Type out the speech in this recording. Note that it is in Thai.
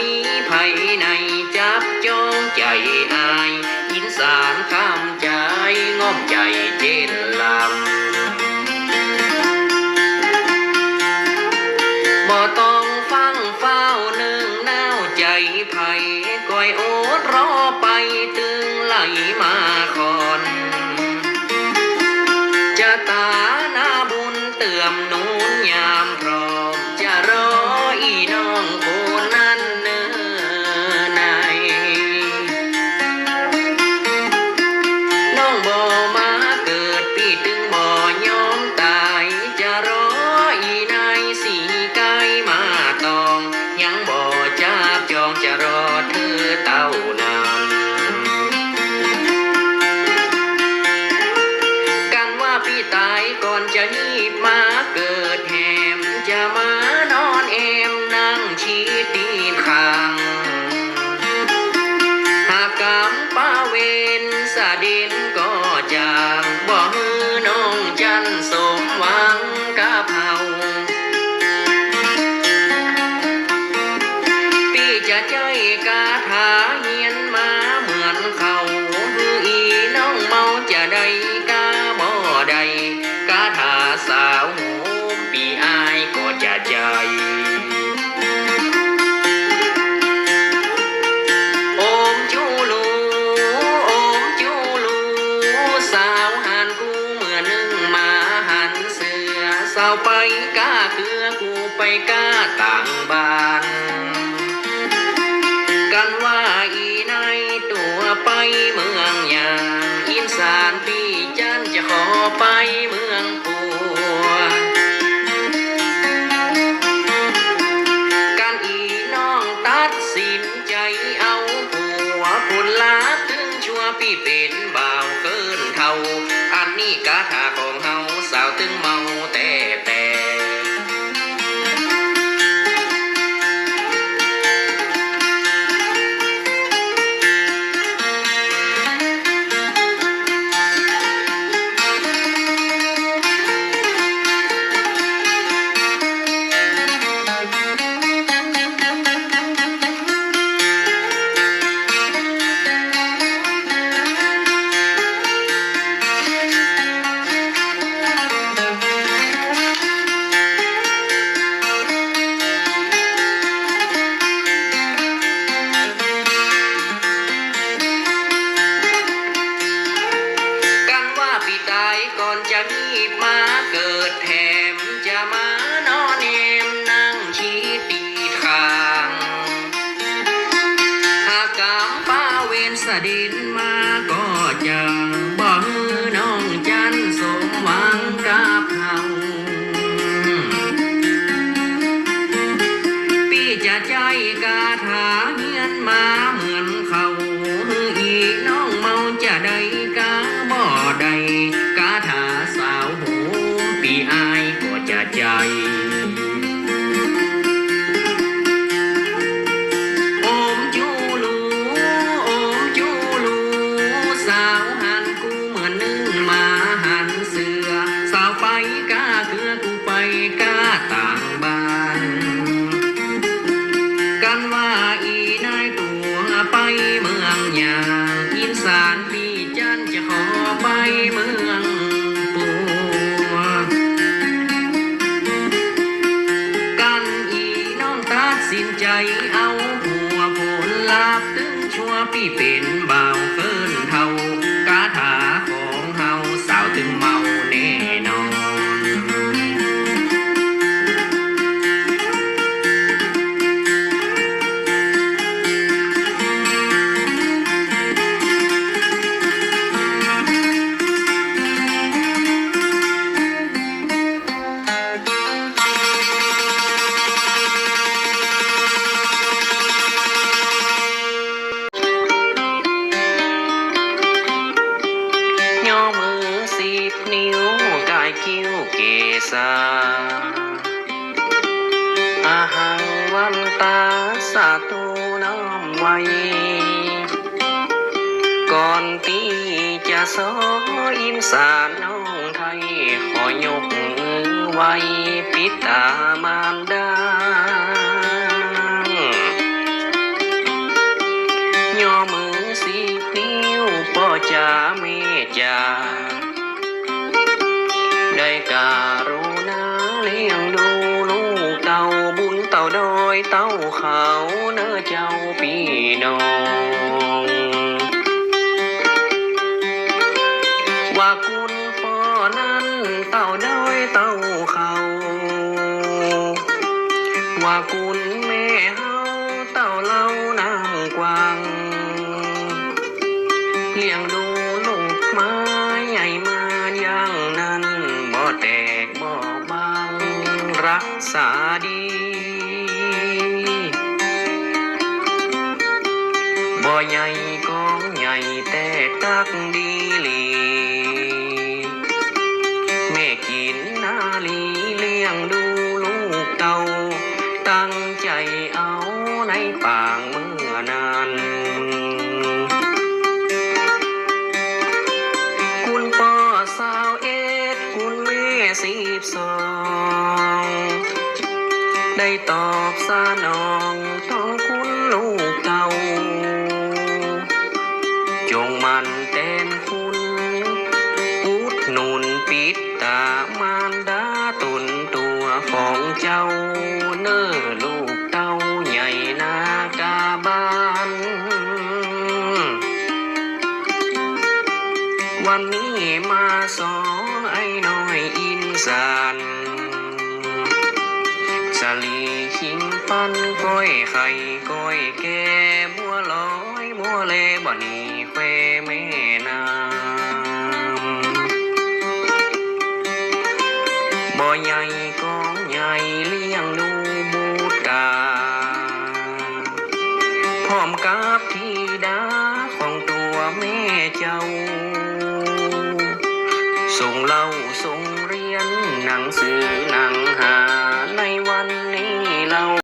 มีไผในจับจ้องใจอายอินสารข้ามใจง้อมใจเจนลำบ่ต้องฟังเฝ้าหนึ่งหนาวใจไผก้อยโอดรอไปตึงไหลมาคอนจะตาหน้าบุญเตื่อมนูนยามพร้อมจะรออีน้องคนนั้นเนื้อในน้องบ่มาเกิดพี่ตึงบ่ยอมตายจะรออีนายสีไก่มาตองยังบ่จับจองจะรอเธอเต้านานพี่ตายก่อนจะหีบมาเกิดแหมจะมานอนเอมนั่งชี้ตีคางหากกำป้าเวนสะดินก็จางบ่ฮือน้องจันสมหวังกะเพราพี่จะใจกาถาเฮียนมาเหมือนเขาฮืออีน้องเมาจะได้กาบ่ได้กาถาสาวโหมปีอายก็จะใจโอมจูลูโอมจูลูสาวหันกูเมื่อนึ่งมาหันเสือสาวไปกาเคือกูไปกาต่างบ้านกันว่าอีนายตัวไปเมืองยางอินสารพี่จันจะขอไปเมืองปัวกันอีน้องตัดสินใจเอาผัวผลลาถึงชัวพี่เป็นบ่าวเกินเท่าอันนี้กาถาของเฮาสาวถึงเมาแต่ก่อนจะหีบมาเกิดแถมจะมานอนเอมนั่งชี้ตีคางหากกำป้าเวนสะดินมาก็จะบ่ฮือน้องจันสมหวังกับเขาพี่จะใจกาถาเฮียนมาเหมือนเขาอีน้องเมาจะได้กาบ่ได้กาถาสาวโหมปีอายก็จะใจโอมจูลูโอมจูลูสาวหันกูเหมือนนึ่งมาหันเสือสาวไปกาเคือกูไปกาต่างบ้านกันว่าอีนายตัวไปเมืองยางอินสารพี่จันจะขอไปเมืองปัวกันอีน้องตัดสินใจเอาผัวผลลาบถึงชัวพี่เป็นบ่าวเกินเท่ากาถาของเฮาสาวถึงเมาแน่นอนนิ้วกายคิ้วเกษาอาหังวันตาสาตูน้ำไว้ก่อนตีจะสออินสารน้องไทยขอยกไว้ปิดตามารดา การุณาเลี้ยงดูลูกเต่าบุญเต่าดอยเต่าเขาเนื้อเจ้าพี่น้องว่าคุณพ่อนั้นเต่าดอยเต่าเขาว่าคุณแม่เฮาเต่าเล่านางกวางเลี้ยงดูลูกไม้ใหญ่มาอย่างนั้นบ่แตกบ่บางรักษาดีบ่ใหญ่กองใหญ่แต่ตักดีหลีแม่กินนาลีเลี้ยงดูลูกเต่าตั้งใจเอาในปางเมื่อนั้นคุณพ่อ21คุณแม่12ได้ตอบสนองต้องคุณลูกเต่าจงมันเต้นคุณอุดหนุนปิดตามารดาตุนตัวของเจ้าเน้อลูกเต่าใหญ่นากาบานวันนี้มาสอนไอ้น้อยอินสานสลีขิงปั้นก้อยไข่ก้อยแก่บัวลอยบัวเลบ่นีแควแม่น้ำบ่ใหญ่กองใหญ่เลี้ยงดูบูตาพร้อมกับธิดาของตัวแม่เจ้าส่งเล่าส่งเรียนหนังสือหนังหา